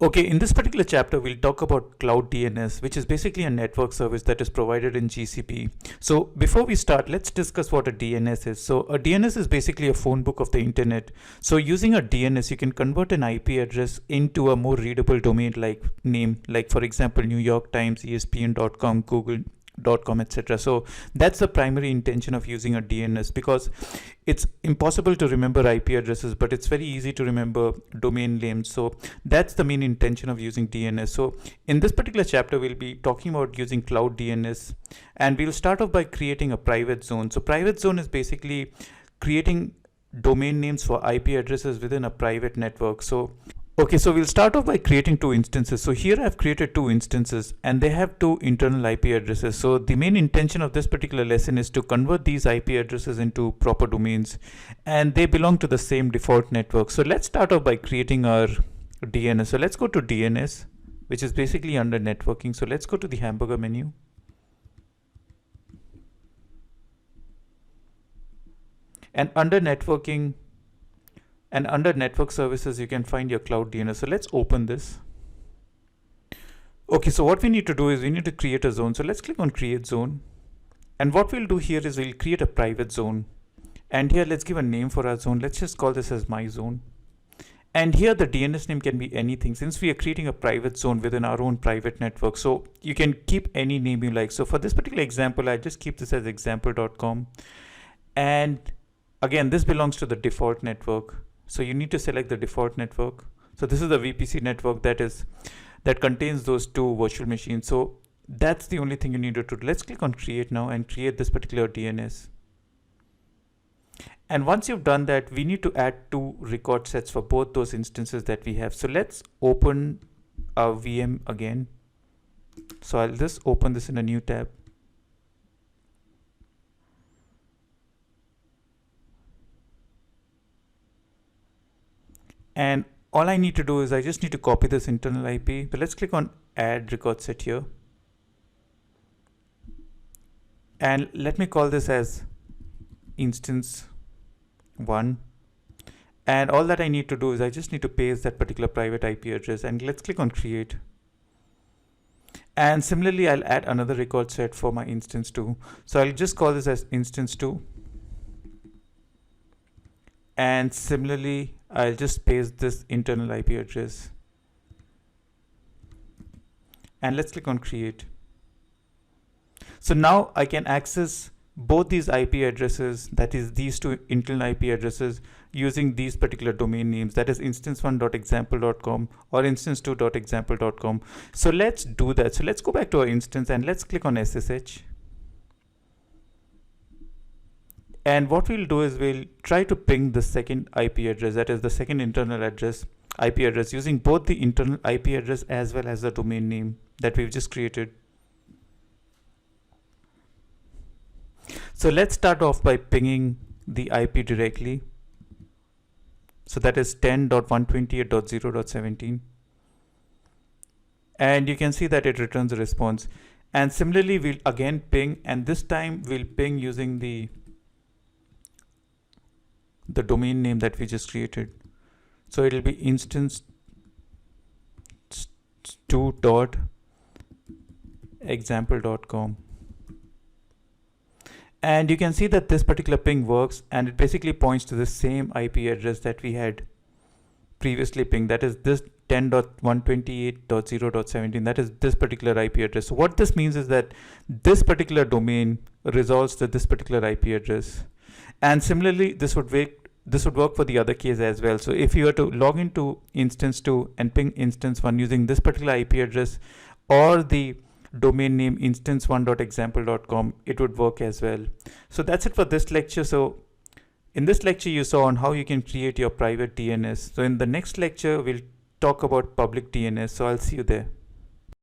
Okay, in this particular chapter, we'll talk about Cloud DNS, which is basically a network service that is provided in GCP. So before we start, let's discuss what a DNS is. So a DNS is basically a phone book of the internet. So using a DNS, you can convert an IP address into a more readable domain like name, like for example, New York Times, ESPN.com, Google.com, etc. So that's the primary intention of using a DNS, because it's impossible to remember IP addresses, but it's very easy to remember domain names. So that's the main intention of using DNS. So in this particular chapter, we'll be talking about using Cloud DNS, and we'll start off by creating a private zone. So private zone is basically creating domain names for IP addresses within a private network. Okay, so we'll start off by creating two instances. So here I've created two instances and they have two internal IP addresses. So the main intention of this particular lesson is to convert these IP addresses into proper domains, and they belong to the same default network. So let's start off by creating our DNS. So let's go to DNS, which is basically under networking. So let's go to the hamburger menu. And under networking, and under network services, you can find your Cloud DNS. So let's open this. Okay, so what we need to do is we need to create a zone. So let's click on create zone. And what we'll do here is we'll create a private zone. And here let's give a name for our zone. Let's just call this as my zone. And here the DNS name can be anything, since we are creating a private zone within our own private network. So you can keep any name you like. So for this particular example, I just keep this as example.com. And again, this belongs to the default network. So you need to select the default network. So this is the VPC network that contains those two virtual machines. So that's the only thing you need to do. Let's click on create now and create this particular DNS. And once you've done that, we need to add two record sets for both those instances that we have. So let's open our VM again. So I'll just open this in a new tab. And all I need to do is I just need to copy this internal IP. So let's click on add record set here. And let me call this as instance 1. And all that I need to do is I just need to paste that particular private IP address, and let's click on create. And similarly, I'll add another record set for my instance 2. So I'll just call this as instance 2. And similarly, I'll just paste this internal IP address. And let's click on create. So now I can access both these IP addresses, that is these two internal IP addresses, using these particular domain names, that is instance1.example.com or instance2.example.com. So let's do that. So let's go back to our instance and let's click on SSH. And what we'll do is we'll try to ping the second IP address, that is the second internal IP address, using both the internal IP address as well as the domain name that we've just created. So let's start off by pinging the IP directly. So that is 10.128.0.17. And you can see that it returns a response. And similarly, we'll again ping, and this time we'll ping using the domain name that we just created. So it'll be instance2.example.com. And you can see that this particular ping works, and it basically points to the same IP address that we had previously pinged, that is this 10.128.0.17. that is this particular IP address. So what this means is that this particular domain resolves to this particular IP address. And similarly, this would work for the other case as well. So if you were to log into instance 2 and ping instance 1 using this particular IP address or the domain name instance1.example.com, it would work as well. So that's it for this lecture. So in this lecture, you saw on how you can create your private DNS. So in the next lecture, we'll talk about public DNS. So I'll see you there.